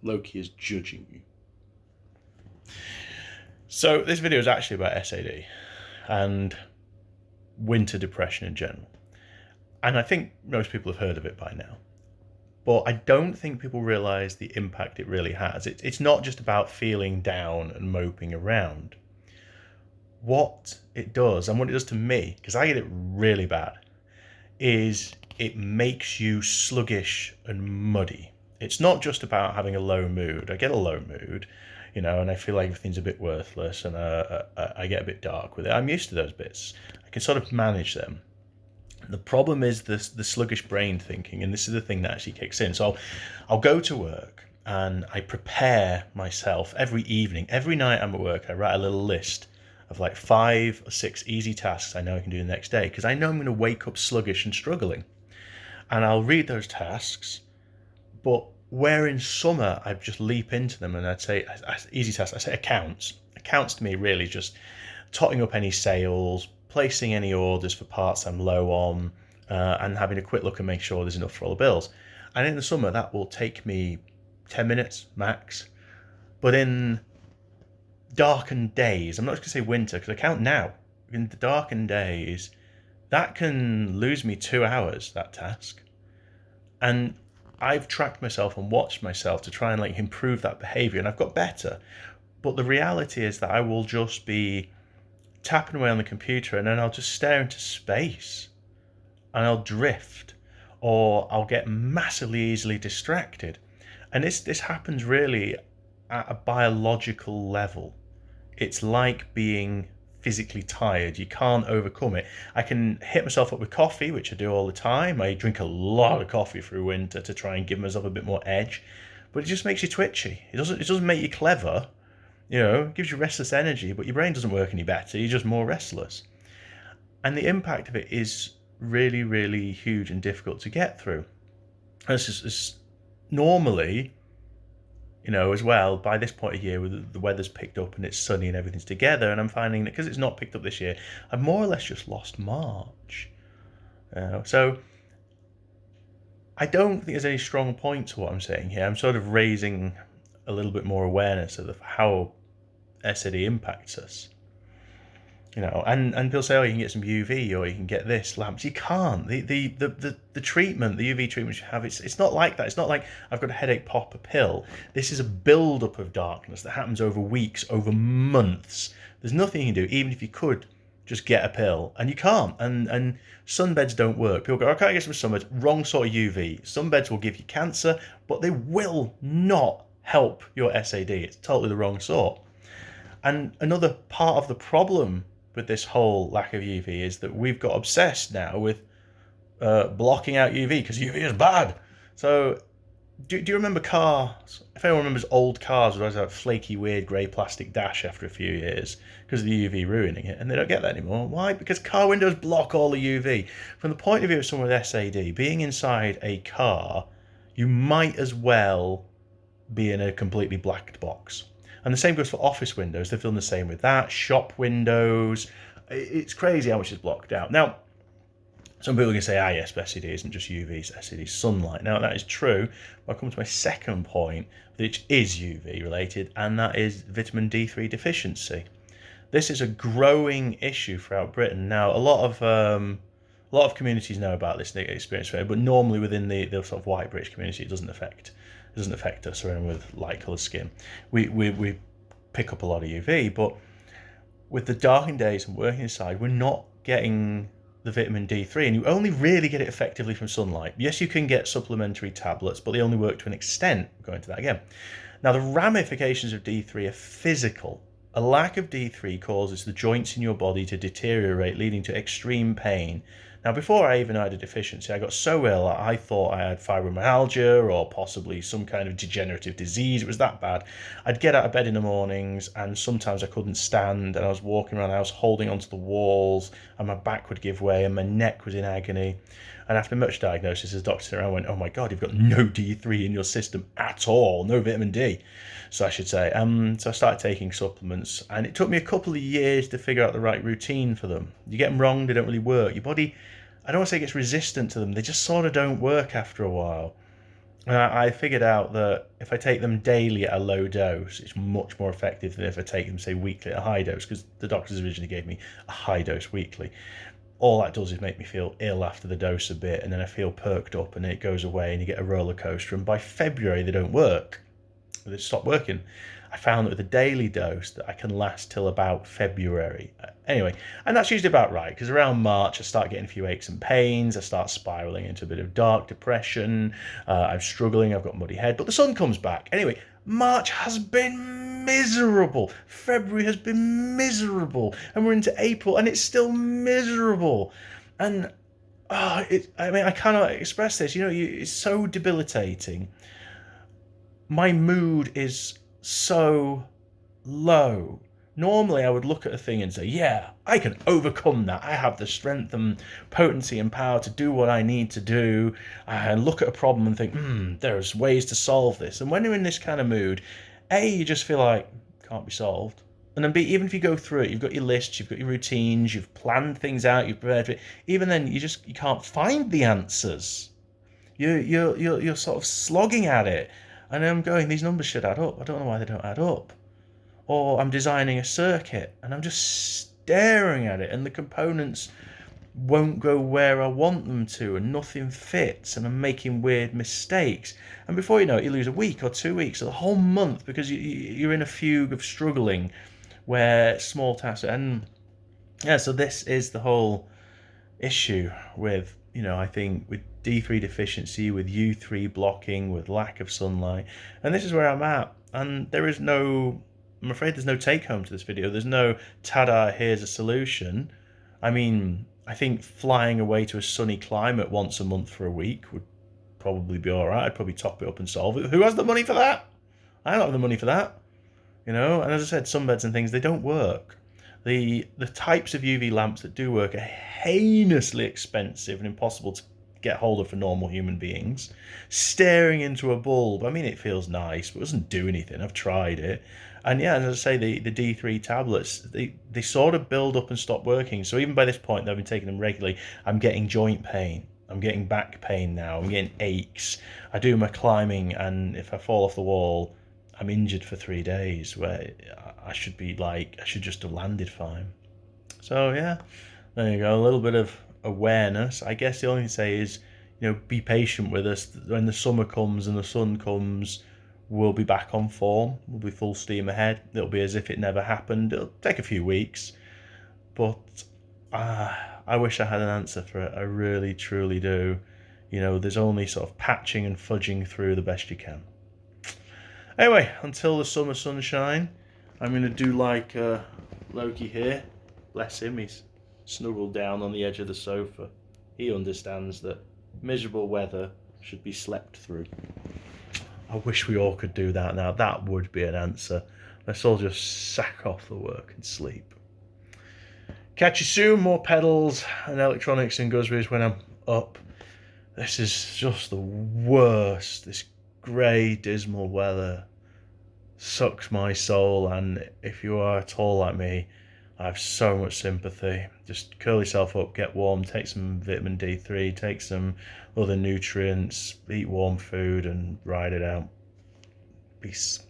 Loki is judging you. So this video is actually about SAD and winter depression in general. And I think most people have heard of it by now. But I don't think people realise the impact it really has. It's not just about feeling down and moping around. What it does, and what it does to me, because I get it really bad, is it makes you sluggish and muddy. It's not just about having a low mood. I get a low mood, and I feel like everything's a bit worthless, and I get a bit dark with it. I'm used to those bits. I can sort of manage them. The problem is the sluggish brain thinking, and this is the thing that actually kicks in. So I'll go to work and I prepare myself every evening. Every night I'm at work, I write a little list of like 5 or 6 easy tasks I know I can do the next day, because I know I'm going to wake up sluggish and struggling. And I'll read those tasks, but where in summer I'd just leap into them and I'd say, easy tasks, I say accounts. Accounts to me really just totting up any sales, placing any orders for parts I'm low on, and having a quick look and make sure there's enough for all the bills. And in the summer, that will take me 10 minutes max. But in darkened days, I'm not just going to say winter, because I count now. In the darkened days, that can lose me 2 hours, that task. And I've tracked myself and watched myself to try and improve that behavior, and I've got better. But the reality is that I will just be tapping away on the computer and then I'll just stare into space and I'll drift, or I'll get massively easily distracted. And this happens really at a biological level. It's like being physically tired. You can't overcome it. I can hit myself up with coffee, which I do all the time. I drink a lot of coffee through winter to try and give myself a bit more edge, but it just makes you twitchy. It doesn't make you clever. It gives you restless energy, but your brain doesn't work any better. You're just more restless. And the impact of it is really, really huge and difficult to get through. It's normally, as well, by this point of year, the weather's picked up and it's sunny and everything's together, and I'm finding that because it's not picked up this year, I've more or less just lost March. So I don't think there's any strong point to what I'm saying here. I'm sort of raising a little bit more awareness of how SAD impacts us. And people say, oh, you can get some UV or you can get this lamps. You can't. The treatment, the UV treatment you have, it's not like that. It's not like I've got a headache, pop a pill. This is a build-up of darkness that happens over weeks, over months. There's nothing you can do, even if you could just get a pill, and you can't. And sunbeds don't work. People go, I can't get some sunbeds. Wrong sort of UV. Sunbeds will give you cancer, but they will not help your SAD. It's totally the wrong sort. And another part of the problem with this whole lack of UV is that we've got obsessed now with blocking out UV, because UV is bad. So do you remember cars? If anyone remembers old cars, would always have a flaky, weird grey plastic dash after a few years because of the UV ruining it, and they don't get that anymore. Why? Because car windows block all the UV. From the point of view of someone with SAD, being inside a car, you might as well be in a completely blacked box. And the same goes for office windows. They've done the same with that. Shop windows. It's crazy how much is blocked out. Now, some people can say, yes, but SAD isn't just UV, it's SAD sunlight. Now, that is true. But I come to my second point, which is UV related, and that is vitamin D3 deficiency. This is a growing issue throughout Britain. Now, a lot of communities know about this experience, but normally within the sort of white British community, it doesn't affect us or anyone with light coloured skin. We pick up a lot of UV, but with the darkened days and working inside, we're not getting the vitamin D3, and you only really get it effectively from sunlight. Yes, you can get supplementary tablets, but they only work to an extent. We'll go into that again. Now, the ramifications of D3 are physical. A lack of D3 causes the joints in your body to deteriorate, leading to extreme pain. Now, before I even had a deficiency, I got so ill I thought I had fibromyalgia or possibly some kind of degenerative disease. It was that bad. I'd get out of bed in the mornings, and sometimes I couldn't stand, and I was walking around the house holding onto the walls, and my back would give way, and my neck was in agony. And after much diagnosis, the doctor around went, oh my God, you've got no D3 in your system at all, no vitamin D, so I should say. So I started taking supplements, and it took me a couple of years to figure out the right routine for them. You get them wrong, they don't really work. Your body, I don't want to say it gets resistant to them, they just sort of don't work after a while. And I figured out that if I take them daily at a low dose, it's much more effective than if I take them, say, weekly at a high dose, because the doctors originally gave me a high dose weekly. All that does is make me feel ill after the dose a bit, and then I feel perked up, and it goes away, and you get a roller coaster. And by February, they don't work. They stop working. I found that with a daily dose that I can last till about February. Anyway, and that's usually about right, because around March I start getting a few aches and pains. I start spiraling into a bit of dark depression. I'm struggling. I've got muddy head, but the sun comes back. Anyway, March has been miserable. February has been miserable, and we're into April, and it's still miserable. And I cannot express this. It's so debilitating. My mood is so low. Normally, I would look at a thing and say, yeah, I can overcome that. I have the strength and potency and power to do what I need to do. And look at a problem and think, there's ways to solve this. And when you're in this kind of mood, A, you just feel like it can't be solved. And then B, even if you go through it, you've got your lists, you've got your routines, you've planned things out, you've prepared for it. Even then, you can't find the answers. You're sort of slogging at it. And I'm going, these numbers should add up. I don't know why they don't add up. Or I'm designing a circuit and I'm just staring at it and the components won't go where I want them to and nothing fits and I'm making weird mistakes. And before you know it, you lose a week or 2 weeks or the whole month because you're in a fugue of struggling where small tasks. And yeah, so this is the whole issue with, I think with D3 deficiency, with U3 blocking, with lack of sunlight. And this is where I'm at. And I'm afraid there's no take home to this video. There's no, ta-da, here's a solution. I mean, I think flying away to a sunny climate once a month for a week would probably be all right. I'd probably top it up and solve it. Who has the money for that? I don't have the money for that. And as I said, sunbeds and things, they don't work. The types of UV lamps that do work are heinously expensive and impossible to get hold of for normal human beings. Staring into a bulb, I mean, it feels nice, but it doesn't do anything. I've tried it. And yeah, as I say, the D3 tablets, they sort of build up and stop working. So even by this point, I've been taking them regularly. I'm getting joint pain. I'm getting back pain now. I'm getting aches. I do my climbing, and if I fall off the wall, I'm injured for 3 days, where I should just have landed fine. So yeah, there you go. A little bit of awareness. I guess the only thing to say is, be patient with us. When the summer comes and the sun comes, we'll be back on form. We'll be full steam ahead. It'll be as if it never happened. It'll take a few weeks, but I wish I had an answer for it. I really, truly do. There's only sort of patching and fudging through the best you can. Anyway, until the summer sunshine, I'm going to do like Loki here. Bless him, he's snuggled down on the edge of the sofa. He understands that miserable weather should be slept through. I wish we all could do that now. That would be an answer. Let's all just sack off the work and sleep. Catch you soon. More pedals and electronics and gooseberries when I'm up. This is just the worst. This grey, dismal weather sucks my soul, and if you are at all like me, I have so much sympathy. Just curl yourself up, get warm, take some vitamin D3, take some other nutrients, eat warm food and ride it out. Peace.